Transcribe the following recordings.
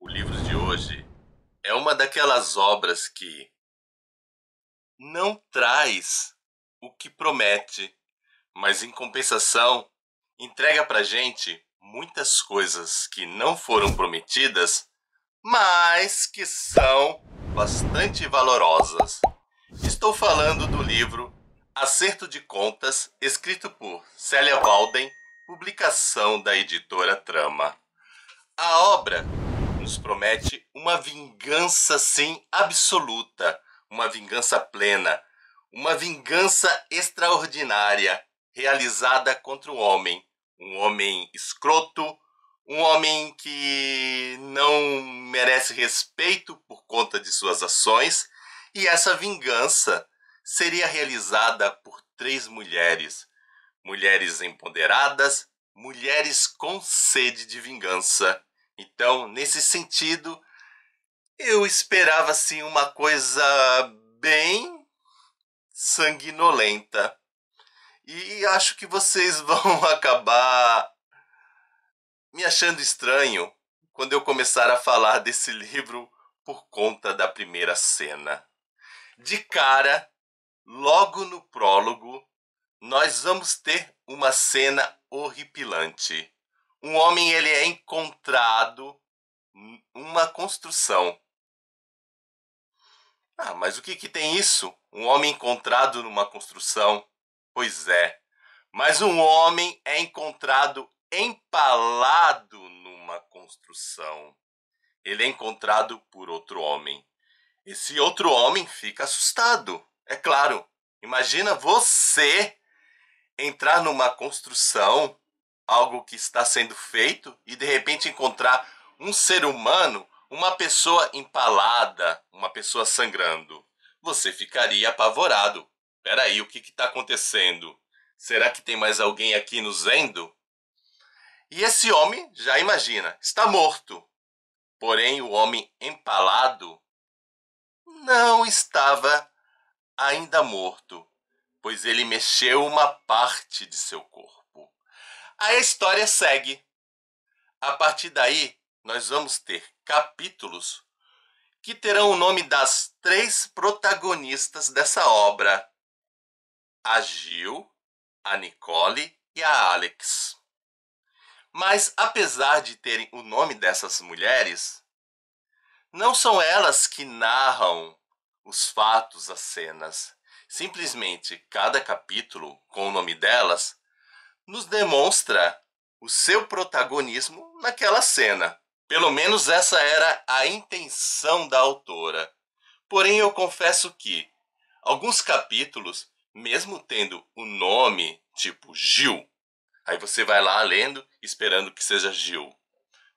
O livro de hoje é uma daquelas obras que não traz o que promete, mas em compensação entrega pra gente muitas coisas que não foram prometidas, mas que são bastante valorosas. Estou falando do livro Acerto de Contas, escrito por Célia Walden, publicação da editora Trama. A obra nos promete uma vingança, sim, absoluta, uma vingança plena, uma vingança extraordinária, realizada contra um homem escroto, um homem que não merece respeito por conta de suas ações, e essa vingança seria realizada por três mulheres, mulheres empoderadas, mulheres com sede de vingança. Então, nesse sentido, eu esperava assim uma coisa bem sanguinolenta. E acho que vocês vão acabar me achando estranho quando eu começar a falar desse livro por conta da primeira cena. De cara, logo no prólogo, nós vamos ter uma cena horripilante. Um homem ele é encontrado numa construção. Mas o que tem isso? Um homem encontrado numa construção? Pois é, mas um homem é encontrado empalado numa construção. Ele é encontrado por outro homem. Esse outro homem fica assustado. É claro, imagina você entrar numa construção, algo que está sendo feito, e de repente encontrar um ser humano, uma pessoa empalada, uma pessoa sangrando. Você ficaria apavorado. Peraí, o que está acontecendo? Será que tem mais alguém aqui nos vendo? E esse homem, já imagina, está morto. Porém, o homem empalado não estava ainda morto, pois ele mexeu uma parte de seu corpo. Aí a história segue. A partir daí, nós vamos ter capítulos que terão o nome das três protagonistas dessa obra: a Gil, a Nicole e a Alex. Mas apesar de terem o nome dessas mulheres, não são elas que narram os fatos, as cenas. Simplesmente cada capítulo, com o nome delas, nos demonstra o seu protagonismo naquela cena. Pelo menos essa era a intenção da autora. Porém, eu confesso que alguns capítulos, mesmo tendo o nome tipo Gil, aí você vai lá lendo, esperando que seja Gil.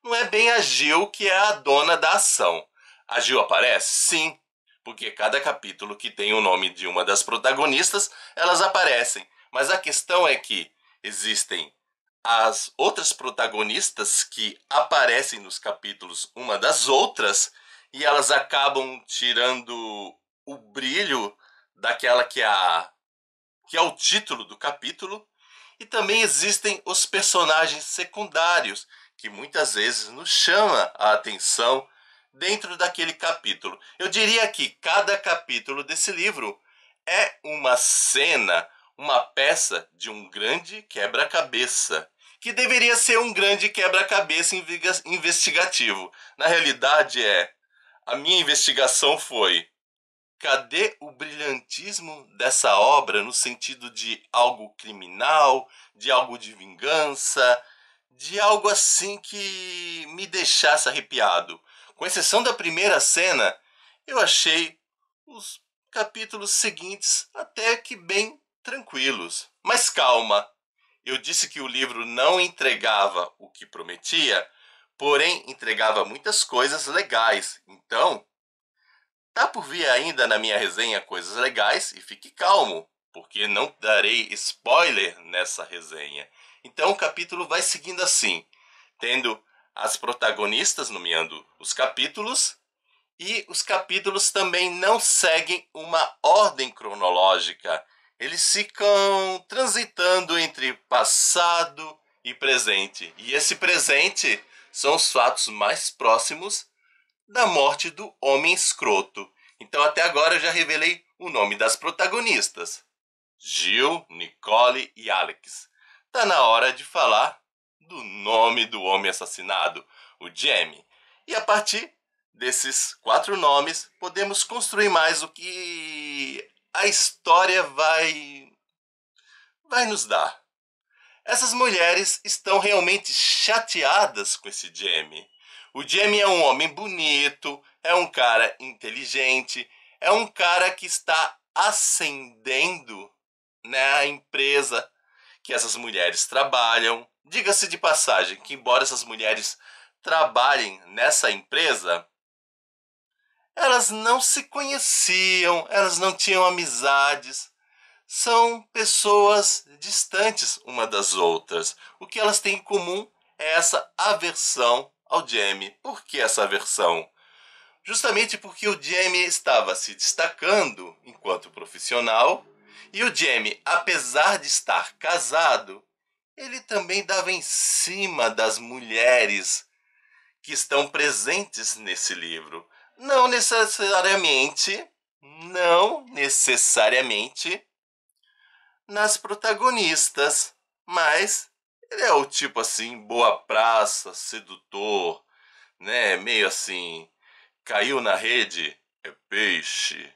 Não é bem a Gil que é a dona da ação. A Gil aparece? Sim, porque cada capítulo que tem o nome de uma das protagonistas, elas aparecem. Mas a questão é que existem as outras protagonistas que aparecem nos capítulos uma das outras e elas acabam tirando o brilho daquela que é o título do capítulo. E também existem os personagens secundários que muitas vezes nos chama a atenção dentro daquele capítulo. Eu diria que cada capítulo desse livro é uma cena, uma peça de um grande quebra-cabeça, que deveria ser um grande quebra-cabeça investigativo. Na realidade a minha investigação foi: cadê o brilhantismo dessa obra no sentido de algo criminal, de algo de vingança, de algo assim que me deixasse arrepiado? Com exceção da primeira cena, eu achei os capítulos seguintes até que bem tranquilos. Mas calma, eu disse que o livro não entregava o que prometia, porém entregava muitas coisas legais. Então, tá por vir ainda na minha resenha coisas legais e fique calmo, porque não darei spoiler nessa resenha. Então o capítulo vai seguindo assim, tendo as protagonistas nomeando os capítulos, e os capítulos também não seguem uma ordem cronológica. Eles ficam transitando entre passado e presente. E esse presente são os fatos mais próximos da morte do homem escroto. Então até agora eu já revelei o nome das protagonistas: Jill, Nicole e Alex. Tá na hora de falar do nome do homem assassinado, o Jamie. E a partir desses 4 nomes, podemos construir mais o que a história vai nos dar. Essas mulheres estão realmente chateadas com esse Jamie. O Jamie é um homem bonito, é um cara inteligente, é um cara que está ascendendo, né, a empresa que essas mulheres trabalham. Diga-se de passagem que, embora essas mulheres trabalhem nessa empresa, elas não se conheciam, elas não tinham amizades, são pessoas distantes uma das outras. O que elas têm em comum é essa aversão ao Jamie. Por que essa aversão? Justamente porque o Jamie estava se destacando enquanto profissional e o Jamie, apesar de estar casado, ele também dava em cima das mulheres que estão presentes nesse livro. Não necessariamente nas protagonistas, mas ele é o tipo assim, boa praça, sedutor, né? Meio assim, caiu na rede, é peixe.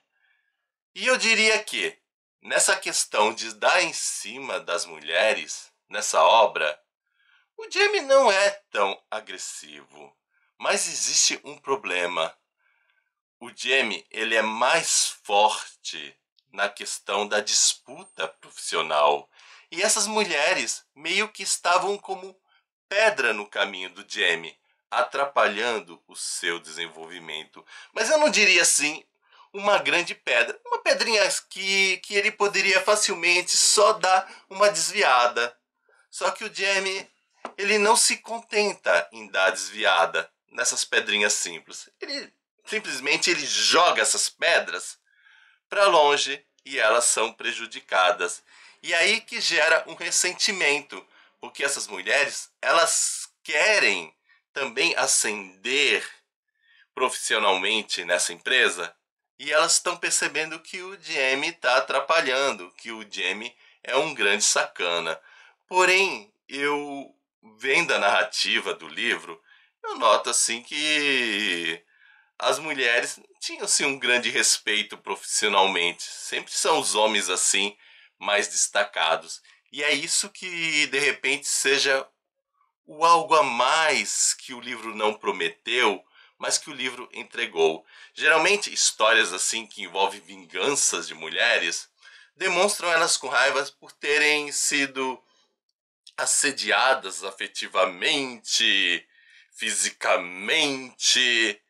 E eu diria que, nessa questão de dar em cima das mulheres, nessa obra, o Jamie não é tão agressivo. Mas existe um problema. O Jamie, ele é mais forte na questão da disputa profissional. E essas mulheres meio que estavam como pedra no caminho do Jamie, atrapalhando o seu desenvolvimento. Mas eu não diria assim uma grande pedra, uma pedrinha que ele poderia facilmente só dar uma desviada. Só que o Jamie, ele não se contenta em dar desviada nessas pedrinhas simples. Ele joga essas pedras para longe e elas são prejudicadas. E aí que gera um ressentimento, porque essas mulheres, elas querem também ascender profissionalmente nessa empresa e elas estão percebendo que o Jamie está atrapalhando, que o Jamie é um grande sacana. Porém, eu vendo a narrativa do livro, eu noto assim que as mulheres tinham assim um grande respeito profissionalmente. Sempre são os homens assim mais destacados. E é isso que de repente seja o algo a mais que o livro não prometeu, mas que o livro entregou. Geralmente histórias assim que envolvem vinganças de mulheres demonstram elas com raiva por terem sido assediadas afetivamente, fisicamente,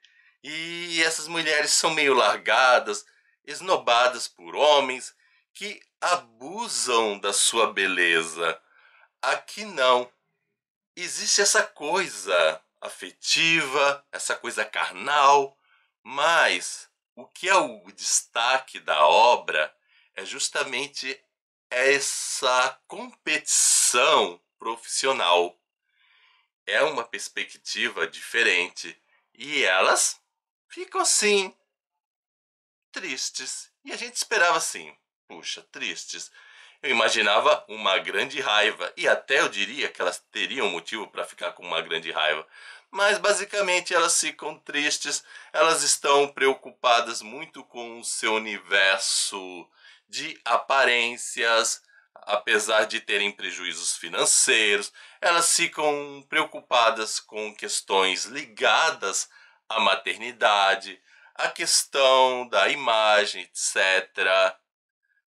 e essas mulheres são meio largadas, esnobadas por homens que abusam da sua beleza. Aqui não. Existe essa coisa afetiva, essa coisa carnal, mas o que é o destaque da obra é justamente essa competição profissional. É uma perspectiva diferente e elas ficam assim, tristes. E a gente esperava assim, puxa, tristes. Eu imaginava uma grande raiva e até eu diria que elas teriam motivo para ficar com uma grande raiva. Mas basicamente elas ficam tristes, elas estão preocupadas muito com o seu universo de aparências, apesar de terem prejuízos financeiros, elas ficam preocupadas com questões ligadas à maternidade, a questão da imagem, etc.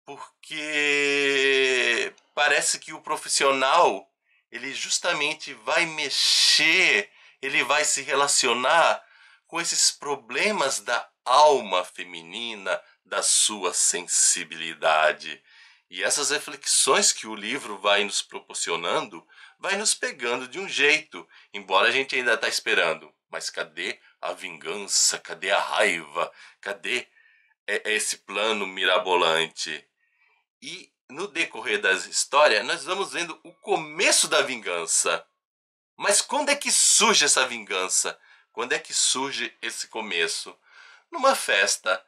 Porque parece que o profissional, ele justamente vai mexer, ele vai se relacionar com esses problemas da alma feminina, da sua sensibilidade. E essas reflexões que o livro vai nos proporcionando, vai nos pegando de um jeito, embora a gente ainda está esperando. Mas cadê a vingança? Cadê a raiva? Cadê esse plano mirabolante? E no decorrer da história, nós vamos vendo o começo da vingança. Mas quando é que surge essa vingança? Quando é que surge esse começo? Numa festa.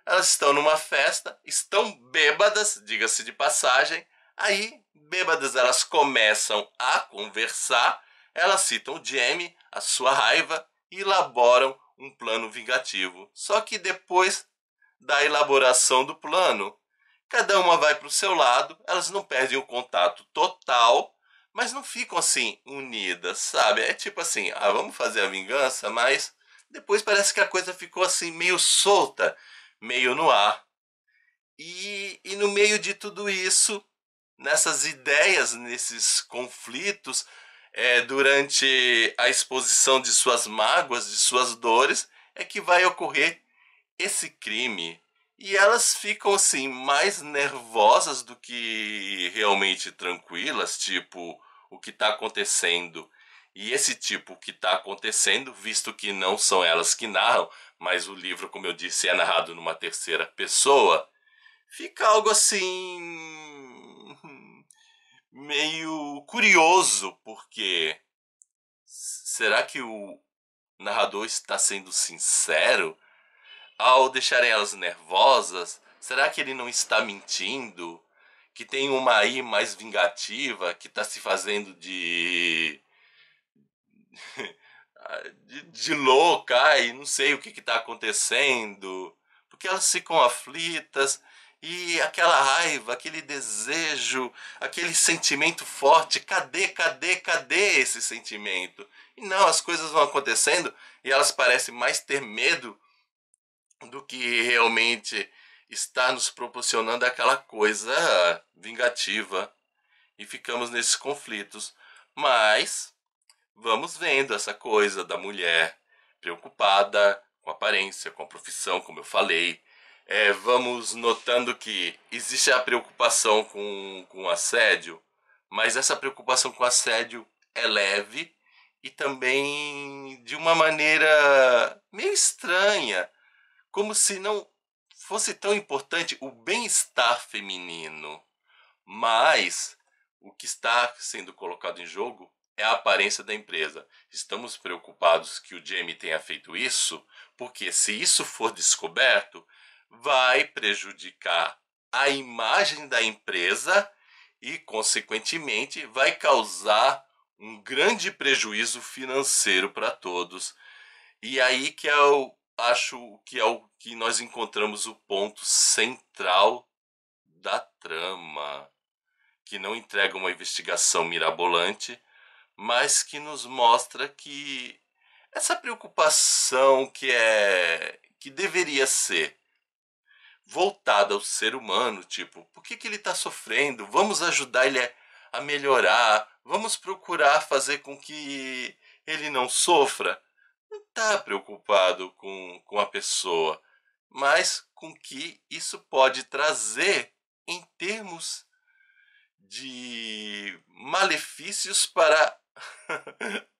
Elas estão numa festa, estão bêbadas, diga-se de passagem. Aí, bêbadas, elas começam a conversar. Elas citam o Jamie, a sua raiva, e elaboram um plano vingativo. Só que depois da elaboração do plano, cada uma vai para o seu lado. Elas não perdem o contato total, mas não ficam assim unidas, sabe? É tipo assim, vamos fazer a vingança, mas depois parece que a coisa ficou assim meio solta, meio no ar. E no meio de tudo isso, nessas ideias, nesses conflitos, durante a exposição de suas mágoas, de suas dores, é que vai ocorrer esse crime. E elas ficam assim mais nervosas do que realmente tranquilas, tipo, o que está acontecendo. E esse tipo, o que está acontecendo, visto que não são elas que narram, mas o livro, como eu disse, é narrado numa terceira pessoa, fica algo assim meio curioso, porque será que o narrador está sendo sincero ao deixarem elas nervosas? Será que ele não está mentindo? Que tem uma aí mais vingativa que está se fazendo de louca e não sei o que está acontecendo, porque elas ficam aflitas e aquela raiva, aquele desejo, aquele sentimento forte, cadê esse sentimento? E não, as coisas vão acontecendo e elas parecem mais ter medo do que realmente está nos proporcionando aquela coisa vingativa e ficamos nesses conflitos. Mas vamos vendo essa coisa da mulher preocupada com a aparência, com a profissão, como eu falei. Vamos notando que existe a preocupação com assédio, mas essa preocupação com assédio é leve e também de uma maneira meio estranha, como se não fosse tão importante o bem-estar feminino. Mas o que está sendo colocado em jogo é a aparência da empresa. Estamos preocupados que o Jamie tenha feito isso, porque se isso for descoberto, vai prejudicar a imagem da empresa e, consequentemente, vai causar um grande prejuízo financeiro para todos. E aí que eu acho que é o que nós encontramos o ponto central da trama, que não entrega uma investigação mirabolante, mas que nos mostra que essa preocupação que deveria ser voltada ao ser humano, tipo, por que ele está sofrendo? Vamos ajudar ele a melhorar, vamos procurar fazer com que ele não sofra. Não está preocupado com a pessoa, mas com o que isso pode trazer em termos de malefícios para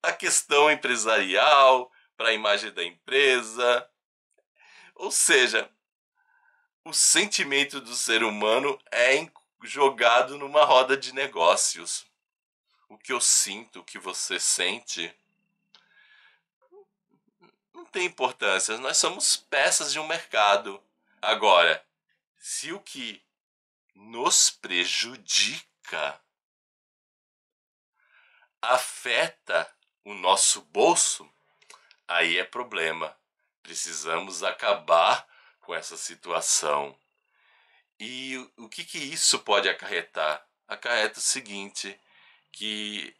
a questão empresarial, para a imagem da empresa. Ou seja, o sentimento do ser humano é jogado numa roda de negócios. O que eu sinto, o que você sente, não tem importância. Nós somos peças de um mercado. Agora, se o que nos prejudica afeta o nosso bolso, aí é problema. Precisamos acabar com essa situação. E o que isso pode acarretar? Acarreta o seguinte, que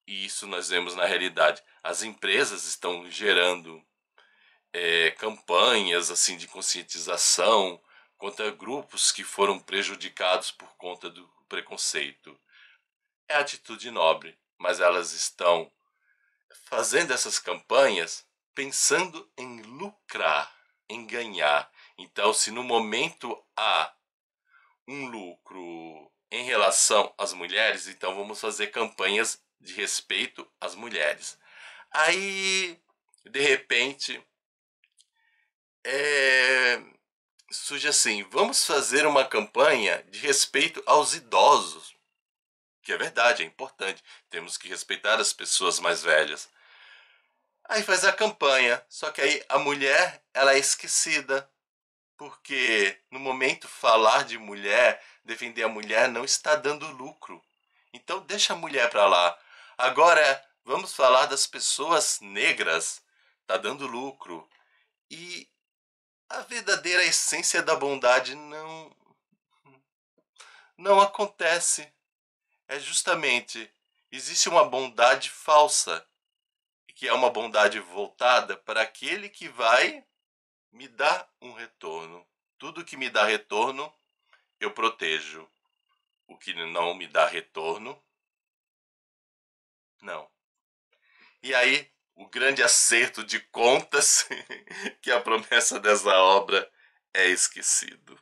isso nós vemos na realidade. As empresas estão gerando campanhas assim de conscientização contra grupos que foram prejudicados por conta do preconceito. É atitude nobre, mas elas estão fazendo essas campanhas pensando em lucrar, em ganhar. Então, se no momento há um lucro em relação às mulheres, então vamos fazer campanhas de respeito às mulheres. Aí, de repente, surge assim, vamos fazer uma campanha de respeito aos idosos. Que é verdade, é importante. Temos que respeitar as pessoas mais velhas. Aí faz a campanha, só que aí a mulher, ela é esquecida, porque no momento falar de mulher, defender a mulher não está dando lucro. Então deixa a mulher para lá. Agora vamos falar das pessoas negras. Tá dando lucro. E a verdadeira essência da bondade não acontece. É justamente existe uma bondade falsa, que é uma bondade voltada para aquele que vai me dar um retorno. Tudo que me dá retorno, eu protejo. O que não me dá retorno, não. E aí, o grande acerto de contas, que a promessa dessa obra é esquecido.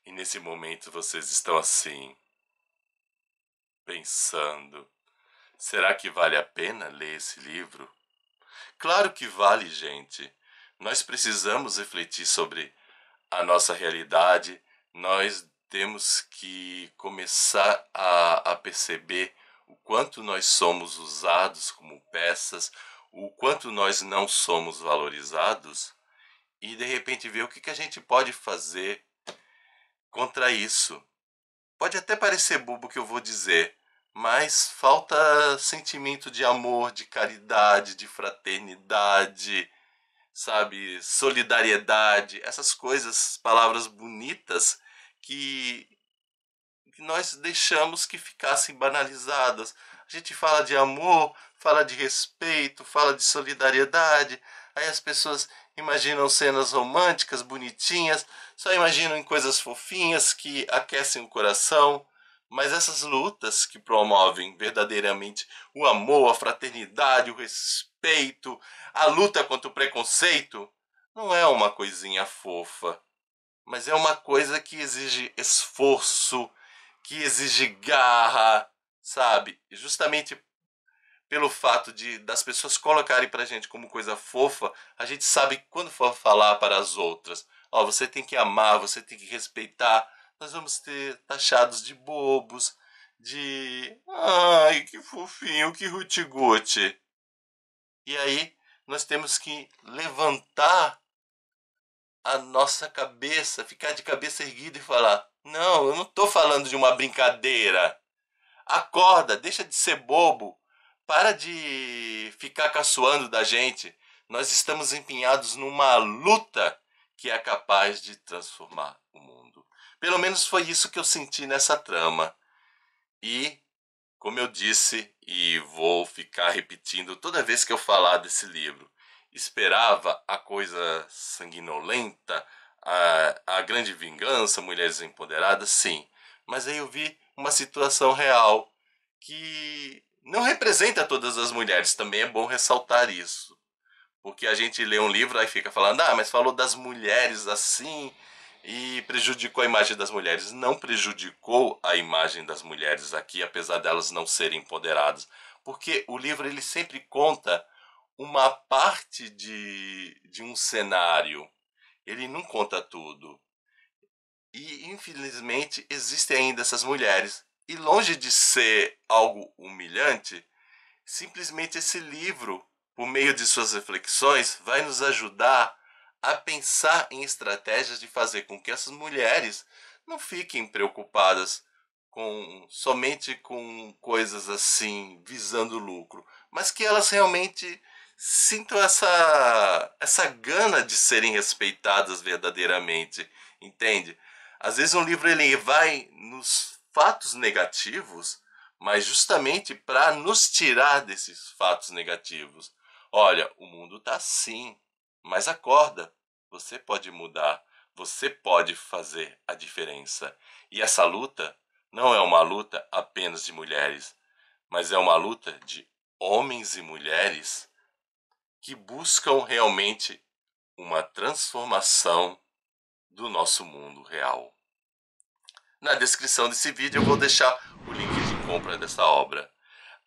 E nesse momento vocês estão assim, pensando: será que vale a pena ler esse livro? Claro que vale, gente. Nós precisamos refletir sobre a nossa realidade, nós temos que começar a perceber o quanto nós somos usados como peças, o quanto nós não somos valorizados e de repente ver o que a gente pode fazer contra isso. Pode até parecer bobo o que eu vou dizer, mas falta sentimento de amor, de caridade, de fraternidade, sabe, solidariedade, essas coisas, palavras bonitas que, que nós deixamos que ficassem banalizadas. A gente fala de amor, fala de respeito, fala de solidariedade, aí as pessoas imaginam cenas românticas, bonitinhas, só imaginam em coisas fofinhas que aquecem o coração. Mas essas lutas que promovem verdadeiramente o amor, a fraternidade, o respeito, a luta contra o preconceito, não é uma coisinha fofa, mas é uma coisa que exige esforço, que exige garra, sabe? Justamente pelo fato de das pessoas colocarem pra gente como coisa fofa, a gente sabe que quando for falar para as outras, ó, você tem que amar, você tem que respeitar, nós vamos ter taxados de bobos, de ai, que fofinho, que ruti-guti. E aí nós temos que levantar a nossa cabeça, ficar de cabeça erguida e falar: não, eu não estou falando de uma brincadeira. Acorda, deixa de ser bobo, para de ficar caçoando da gente. Nós estamos empenhados numa luta que é capaz de transformar o mundo. Pelo menos foi isso que eu senti nessa trama. E, como eu disse, e vou ficar repetindo toda vez que eu falar desse livro, esperava a coisa sanguinolenta, a grande vingança, mulheres empoderadas, sim. Mas aí eu vi uma situação real que não representa todas as mulheres. Também é bom ressaltar isso. Porque a gente lê um livro e fica falando, ah, mas falou das mulheres assim e prejudicou a imagem das mulheres. Não prejudicou a imagem das mulheres aqui, apesar delas não serem empoderadas. Porque o livro ele sempre conta uma parte de um cenário. Ele não conta tudo. E infelizmente existem ainda essas mulheres. E longe de ser algo humilhante, simplesmente esse livro, por meio de suas reflexões, vai nos ajudar a pensar em estratégias de fazer com que essas mulheres não fiquem preocupadas somente com coisas assim, visando lucro, mas que elas realmente sintam essa gana de serem respeitadas verdadeiramente, entende? Às vezes um livro ele vai nos fatos negativos, mas justamente para nos tirar desses fatos negativos. Olha, o mundo está assim, mas acorda, você pode mudar, você pode fazer a diferença. E essa luta não é uma luta apenas de mulheres, mas é uma luta de homens e mulheres que buscam realmente uma transformação do nosso mundo real. Na descrição desse vídeo eu vou deixar o link de compra dessa obra.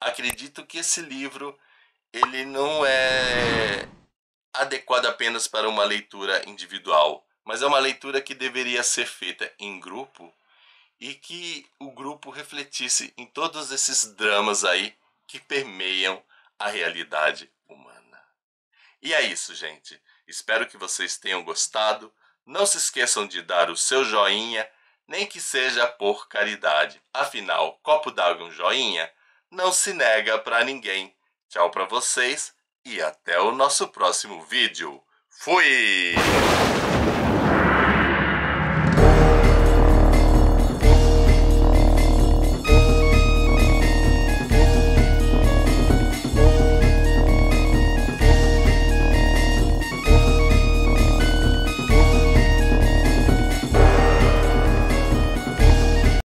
Acredito que esse livro ele não é adequado apenas para uma leitura individual, mas é uma leitura que deveria ser feita em grupo e que o grupo refletisse em todos esses dramas aí que permeiam a realidade humana. E é isso, gente. Espero que vocês tenham gostado. Não se esqueçam de dar o seu joinha, nem que seja por caridade. Afinal, copo d'água e um joinha não se nega para ninguém. Tchau para vocês e até o nosso próximo vídeo. Fui!